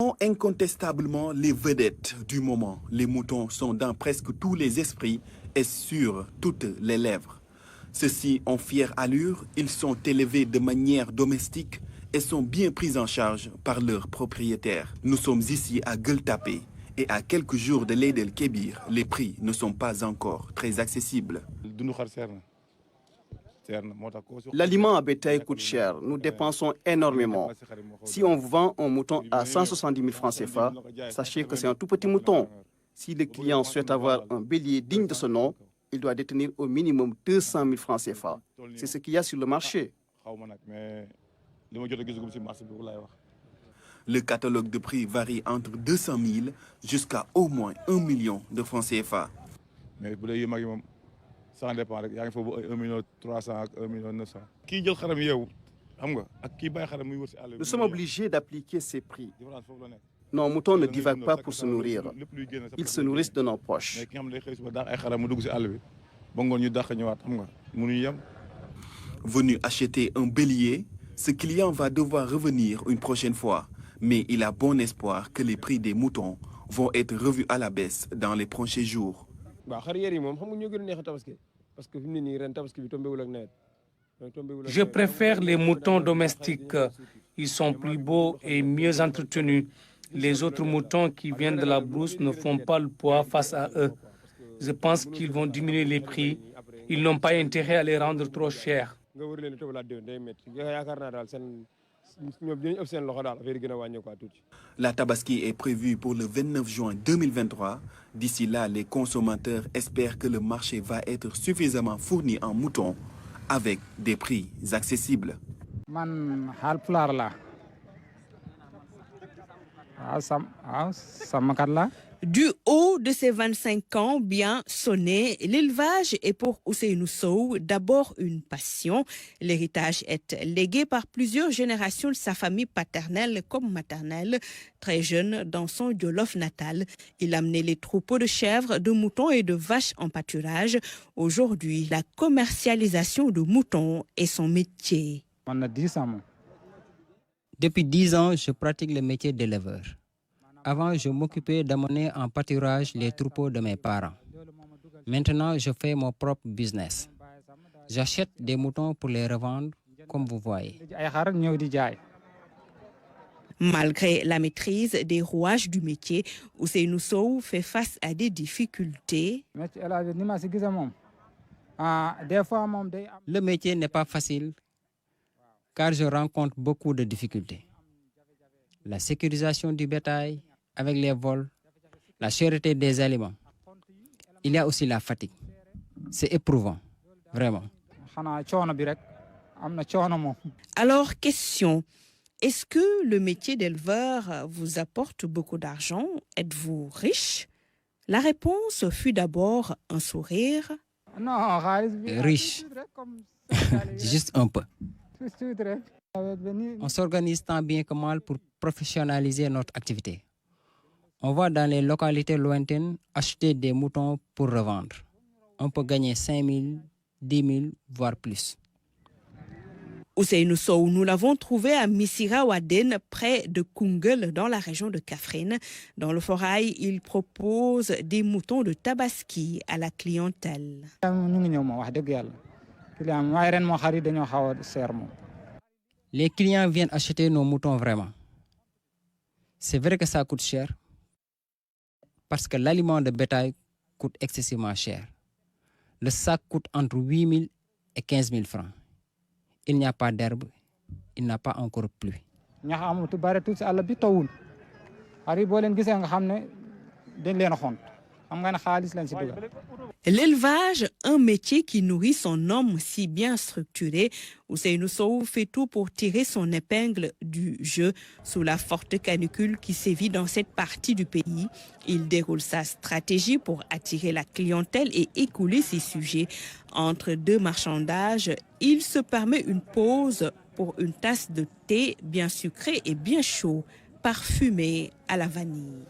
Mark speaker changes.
Speaker 1: Sont incontestablement les vedettes du moment. Les moutons sont dans presque tous les esprits et sur toutes les lèvres. Ceux-ci ont fière allure, ils sont élevés de manière domestique et sont bien pris en charge par leurs propriétaires. Nous sommes ici à Gueule Tapée et à quelques jours de l'Eid el-Kébir, les prix ne sont pas encore très accessibles.
Speaker 2: L'aliment à bétail coûte cher. Nous dépensons énormément. Si on vend un mouton à 170 000 francs CFA, sachez que c'est un tout petit mouton. Si le client souhaite avoir un bélier digne de ce nom, il doit détenir au minimum 200 000 francs CFA. C'est ce qu'il y a sur le marché.
Speaker 1: Le catalogue de prix varie entre 200 000 jusqu'à au moins 1 million de francs CFA.
Speaker 3: Ça dépend rek yaa ngi foofu 1 million 300 ak 1 million 900. Kii jël xaram yeewu xam nga ak kii bàyyi xaram muy wër si àll bi.
Speaker 2: Nous sommes obligés d'appliquer ces prix. Nos moutons ne divaguent pas pour se nourrir. Ils se nourrissent de nos poches.
Speaker 3: Mais ki nga xam ne day xëy suba daax ay xaram mu dugg si àll bi ba ngoon ñu dàq ñëwaat xam nga mënuñu yem.
Speaker 1: Venu acheter un bélier, ce client va devoir revenir une prochaine fois. Mais il a bon espoir que les prix des moutons vont être revus à la baisse dans les prochains jours.
Speaker 4: Je préfère les moutons domestiques. Ils sont plus beaux et mieux entretenus. Les autres moutons qui viennent de la brousse ne font pas le poids face à eux. Je pense qu'ils vont diminuer les prix. Ils n'ont pas intérêt à les rendre trop chers.
Speaker 1: La Tabaski est prévue pour le 29 juin 2023. D'ici là, les consommateurs espèrent que le marché va être suffisamment fourni en moutons avec des prix accessibles.
Speaker 5: Du haut de ses 25 ans bien sonnés, l'élevage est pour Ousseynou Sow d'abord une passion. L'héritage est légué par plusieurs générations de sa famille paternelle comme maternelle. Très jeune dans son Jolof natal, il a mené les troupeaux de chèvres, de moutons et de vaches en pâturage. Aujourd'hui, la commercialisation de moutons est son métier.
Speaker 6: Depuis 10 ans, je pratique le métier d'éleveur. Avant, je m'occupais d'amener en pâturage les troupeaux de mes parents. Maintenant, je fais mon propre business. J'achète des moutons pour les revendre, comme vous voyez.
Speaker 5: Malgré la maîtrise des rouages du métier, Ousseynou Sow fait face à des difficultés.
Speaker 6: Le métier n'est pas facile, car je rencontre beaucoup de difficultés. La sécurisation du bétail avec les vols, la cherté des aliments. Il y a aussi la fatigue. C'est éprouvant, vraiment.
Speaker 5: Alors, question, est-ce que le métier d'éleveur vous apporte beaucoup d'argent? Êtes-vous riche? La réponse fut d'abord un sourire.
Speaker 6: Riche, juste un peu. On s'organise tant bien que mal pour professionnaliser notre activité. On va dans les localités lointaines acheter des moutons pour revendre. On peut gagner 5 000, 10 000, voire plus.
Speaker 5: Ousseynou Sow, nous l'avons trouvé à Missira Waden, près de Koungheul, dans la région de Kaffrine. Dans le Forail, il propose des moutons de Tabaski à la clientèle.
Speaker 6: Les clients viennent acheter nos moutons vraiment. C'est vrai que ça coûte cher, parce que l'aliment de bétail coûte excessivement cher. Le sac coûte entre 8 000 et 15 000 francs. Il n'y a pas d'herbe, il n'a pas encore plu.
Speaker 5: L'élevage, un métier qui nourrit son homme si bien structuré. Ousseynou Sow fait tout pour tirer son épingle du jeu sous la forte canicule qui sévit dans cette partie du pays. Il déroule sa stratégie pour attirer la clientèle et écouler ses sujets. Entre deux marchandages, il se permet une pause pour une tasse de thé bien sucré et bien chaud, parfumé à la vanille.